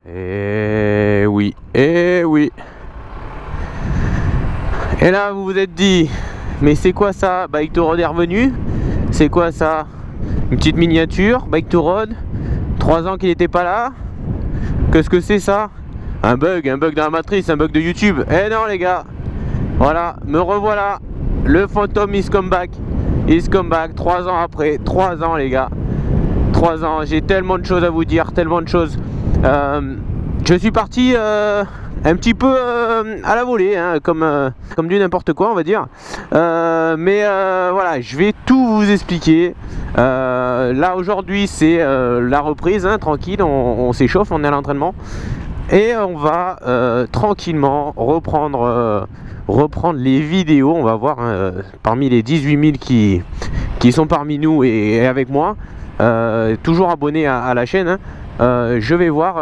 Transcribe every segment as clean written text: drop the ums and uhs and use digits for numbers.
Eh oui, eh oui. Et là vous vous êtes dit, mais c'est quoi ça? Bike to Road est revenu. C'est quoi ça? Une petite miniature, Bike to Road. 3 ans qu'il n'était pas là. Qu'est-ce que c'est ça? Un bug dans la matrice, un bug de YouTube. Eh non les gars. Voilà, me revoilà. Le fantôme is come back. Is come back, 3 ans après. 3 ans les gars. 3 ans, j'ai tellement de choses à vous dire, tellement de choses. Je suis parti un petit peu à la volée, hein, comme du n'importe quoi on va dire. Mais voilà, je vais tout vous expliquer. Là aujourd'hui c'est la reprise, hein, tranquille, on s'échauffe, on est à l'entraînement. Et on va tranquillement reprendre les vidéos. On va voir hein, parmi les 18 000 qui sont parmi nous et avec moi, toujours abonnés à la chaîne, hein, je vais voir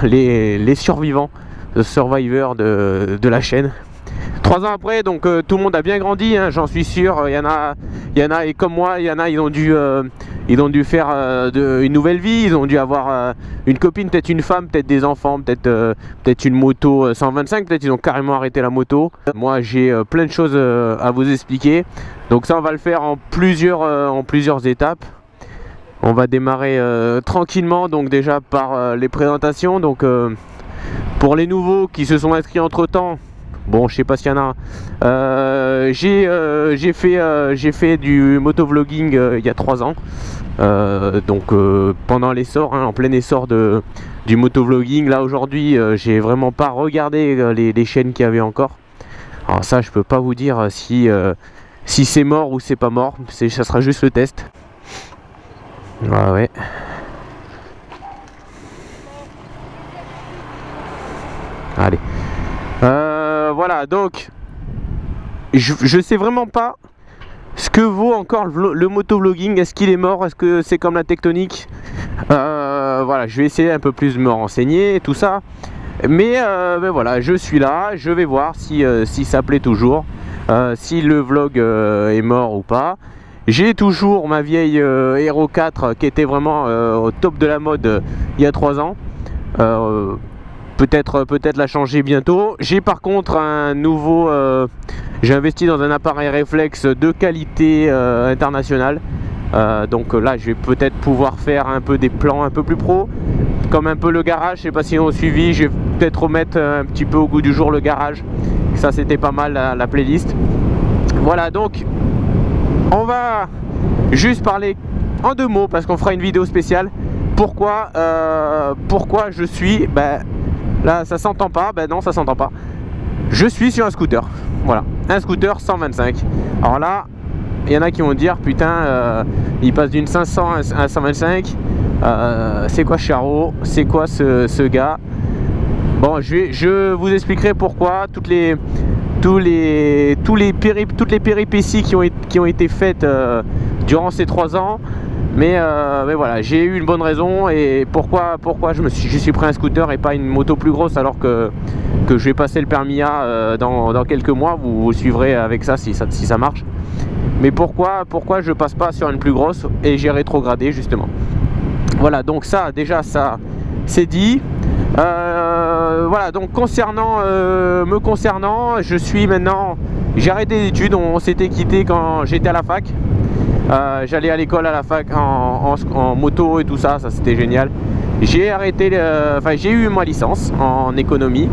les survivants, les survivors de la chaîne. 3 ans après, donc tout le monde a bien grandi, hein, j'en suis sûr. Il y en a, et comme moi, il y en a, ils ont dû faire une nouvelle vie. Ils ont dû avoir une copine, peut-être une femme, peut-être des enfants, peut-être une moto 125, peut-être ils ont carrément arrêté la moto. Moi, j'ai plein de choses à vous expliquer. Donc ça, on va le faire en plusieurs étapes. On va démarrer tranquillement, donc déjà par les présentations. Donc pour les nouveaux qui se sont inscrits entre temps, bon, je sais pas s'il y en a. J'ai fait du motovlogging il y a 3 ans. Donc pendant l'essor, hein, en plein essor du motovlogging. Là aujourd'hui, j'ai vraiment pas regardé les chaînes qu'il y avait encore. Alors ça, je peux pas vous dire si c'est mort ou c'est pas mort. Ça sera juste le test. Ouais. Allez. Voilà, donc je sais vraiment pas ce que vaut encore le motovlogging. Est-ce qu'il est mort? Est-ce que c'est comme la tectonique? Voilà, je vais essayer un peu plus de me renseigner et tout ça. Mais voilà, je suis là, je vais voir si ça plaît toujours, si le vlog est mort ou pas. J'ai toujours ma vieille Hero 4 qui était vraiment au top de la mode il y a 3 ans. Peut-être la changer bientôt. J'ai par contre un nouveau, j'ai investi dans un appareil réflexe de qualité internationale. Donc là je vais peut-être pouvoir faire un peu des plans un peu plus pro, comme un peu le garage. Je sais pas si on a suivi, je vais peut-être remettre un petit peu au goût du jour le garage. Ça c'était pas mal la playlist. Voilà, donc on va juste parler en 2 mots parce qu'on fera une vidéo spéciale. Pourquoi je suis, là ça s'entend pas, non ça s'entend pas. Je suis sur un scooter, voilà, un scooter 125. Alors là, il y en a qui vont dire putain, il passe d'une 500 à 125. C'est quoi Charo? C'est quoi ce gars? Bon, je vous expliquerai pourquoi, toutes les péripéties qui ont été faites durant ces 3 ans. Mais voilà, j'ai eu une bonne raison. Et pourquoi je suis pris un scooter et pas une moto plus grosse, alors que je vais passer le permis A dans quelques mois. Vous suivrez avec ça si ça marche. Mais pourquoi je passe pas sur une plus grosse et j'ai rétrogradé justement. Voilà, donc ça déjà ça c'est dit. Voilà, donc me concernant, je suis maintenant, j'ai arrêté les études. On s'était quitté quand j'étais à la fac. J'allais à l'école à la fac en moto et tout ça c'était génial. J'ai arrêté, j'ai eu ma licence en économie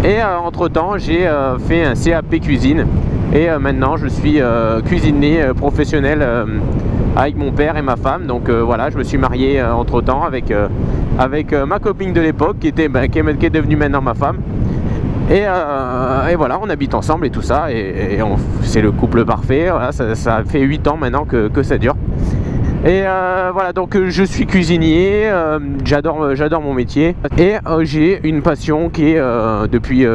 et entre temps j'ai fait un CAP cuisine et maintenant je suis cuisinier professionnel avec mon père et ma femme. Donc voilà, je me suis marié entre temps avec ma copine de l'époque qui est devenue maintenant ma femme. Et voilà, on habite ensemble et tout ça, et c'est le couple parfait. Voilà, ça fait 8 ans maintenant que ça dure. Et voilà, donc je suis cuisinier, j'adore mon métier. Et j'ai une passion qui est depuis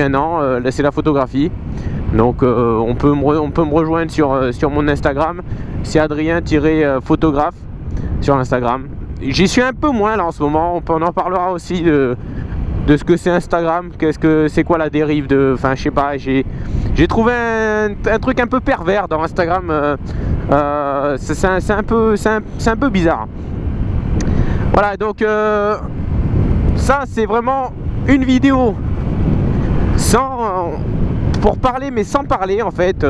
1 an, c'est la photographie. Donc on peut me rejoindre sur mon Instagram, c'est Adrien-photographe sur Instagram. J'y suis un peu moins là en ce moment, on en parlera aussi de ce que c'est Instagram, c'est quoi la dérive je sais pas, j'ai trouvé un truc un peu pervers dans Instagram. C'est un peu bizarre. Voilà, donc ça c'est vraiment une vidéo sans pour parler, mais sans parler en fait.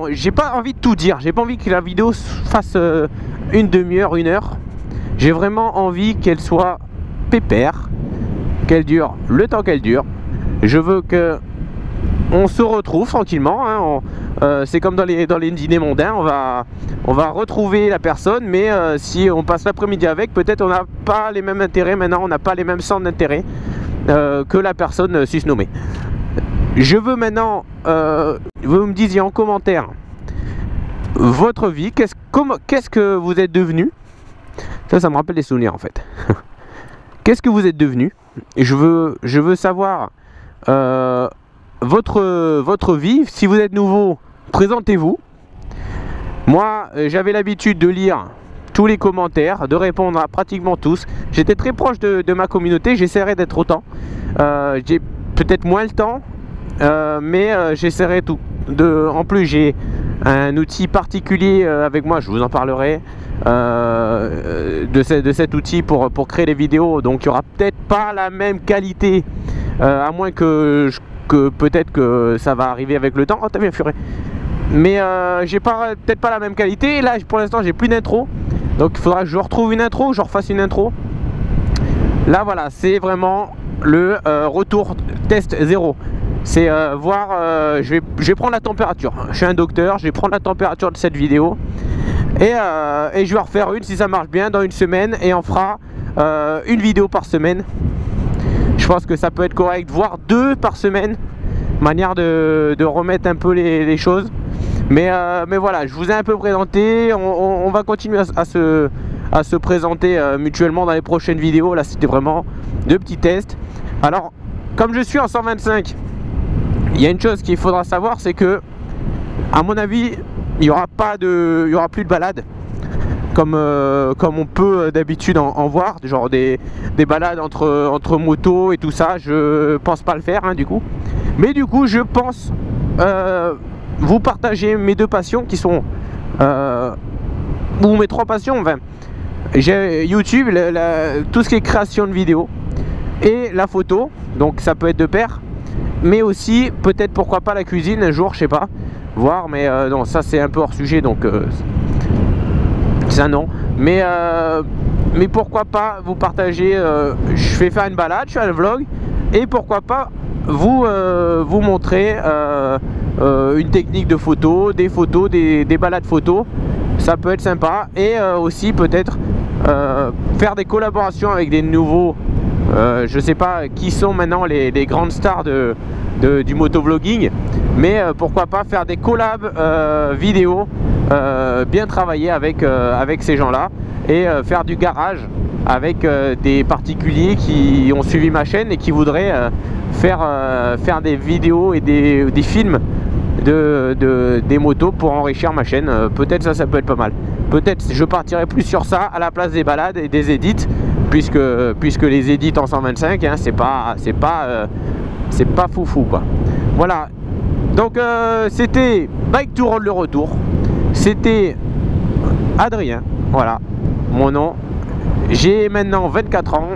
J'ai pas envie de tout dire, j'ai pas envie que la vidéo fasse une demi-heure, 1 heure. J'ai vraiment envie qu'elle soit pépère, qu'elle dure le temps qu'elle dure. Je veux que on se retrouve tranquillement, hein. C'est comme dans les dîners mondains, on va retrouver la personne, mais si on passe l'après-midi avec, peut-être on n'a pas les mêmes intérêts maintenant, on n'a pas les mêmes centres d'intérêt que la personne susnommée. Je veux maintenant, vous me disiez en commentaire votre vie, qu'est-ce que vous êtes devenu. Ça me rappelle des souvenirs en fait. Qu'est-ce que vous êtes devenu? Et je veux savoir votre vie. Si vous êtes nouveau, présentez-vous. Moi, j'avais l'habitude de lire tous les commentaires, de répondre à pratiquement tous. J'étais très proche de ma communauté, j'essaierai d'être autant. J'ai peut-être moins le temps, mais j'essaierai tout. En plus, j'ai un outil particulier avec moi, je vous en parlerai de cet outil pour créer les vidéos. Donc il n'y aura peut-être pas la même qualité, à moins que peut-être que ça va arriver avec le temps. Oh, t'as bien furé. Mais j'ai peut-être pas la même qualité. Et là pour l'instant j'ai plus d'intro, donc il faudra que je retrouve une intro, je refasse une intro. Là voilà, c'est vraiment le retour test 0. C'est voir, je vais prendre la température. Je suis un docteur, je vais prendre la température de cette vidéo et je vais en refaire une si ça marche bien dans une semaine, et on fera une vidéo par semaine. Je pense que ça peut être correct, voire 2 par semaine, manière de remettre un peu les choses. Mais voilà, je vous ai un peu présenté. On va continuer à se présenter mutuellement dans les prochaines vidéos. Là c'était vraiment 2 petits tests. Alors comme je suis en 125, il y a une chose qu'il faudra savoir, c'est que à mon avis il n'y aura plus de balades comme on peut d'habitude en voir, genre des balades entre motos et tout ça. Je pense pas le faire hein, du coup. Mais du coup je pense vous partager mes 2 passions qui sont ou mes 3 passions. Enfin, j'ai YouTube, tout ce qui est création de vidéos et la photo, donc ça peut être de pair. Mais aussi peut-être pourquoi pas la cuisine un jour, je sais pas, voir. Mais non, ça c'est un peu hors sujet, donc ça non. Mais pourquoi pas vous partager, je vais faire une balade, je fais un vlog, et pourquoi pas vous montrer une technique de photo, des balades photos. Ça peut être sympa. Et aussi peut-être faire des collaborations avec des nouveaux, je sais pas qui sont maintenant les grandes stars du motovlogging, mais pourquoi pas faire des collabs vidéo bien travaillés avec ces gens là, et faire du garage avec des particuliers qui ont suivi ma chaîne et qui voudraient faire des vidéos et des films des motos pour enrichir ma chaîne. Peut-être ça peut être pas mal. Peut-être je partirai plus sur ça à la place des balades et des edits, puisque les edits en 125 hein, c'est pas foufou quoi. Voilà, donc c'était Bike to Road le retour, c'était Adrien, voilà mon nom. J'ai maintenant 24 ans.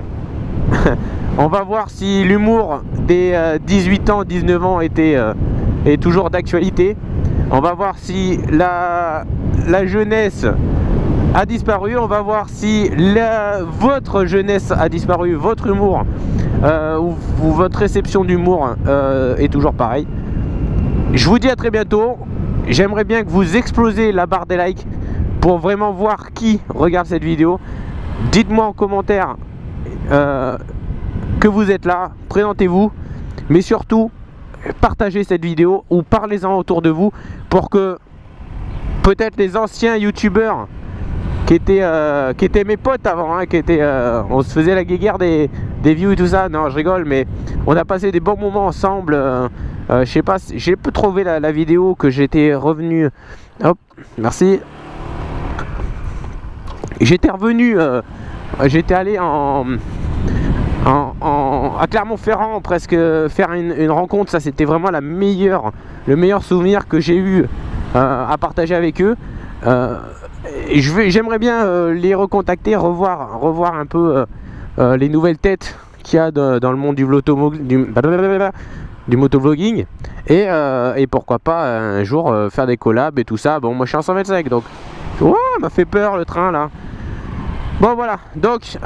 On va voir si l'humour des 18 ans, 19 ans est toujours d'actualité. On va voir si la jeunesse a disparu. On va voir si votre jeunesse a disparu, votre humour ou votre réception d'humour est toujours pareil. Je vous dis à très bientôt. J'aimerais bien que vous explosez la barre des likes pour vraiment voir qui regarde cette vidéo. Dites-moi en commentaire que vous êtes là, présentez-vous, mais surtout partagez cette vidéo ou parlez-en autour de vous pour que peut-être les anciens youtubeurs qui étaient mes potes avant, hein, on se faisait la guéguerre des views et tout ça. Non, je rigole, mais on a passé des bons moments ensemble. Je sais pas, j'ai pu trouver la vidéo que j'étais revenu. Hop, merci. J'étais revenu, j'étais allé à Clermont-Ferrand presque faire une rencontre. Ça c'était vraiment le meilleur souvenir que j'ai eu à partager avec eux. J'aimerais bien les recontacter, revoir un peu les nouvelles têtes qu'il y a dans le monde du motovlogging et pourquoi pas un jour faire des collabs et tout ça. Bon, moi je suis en 125 donc oh, m'a fait peur le train là. Bon voilà, donc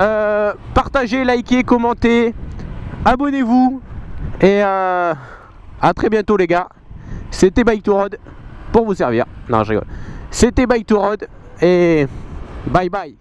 partagez, likez, commentez, abonnez-vous et à très bientôt les gars. C'était Bike2Road pour vous servir. Non, je rigole. C'était Bike2Road et bye bye.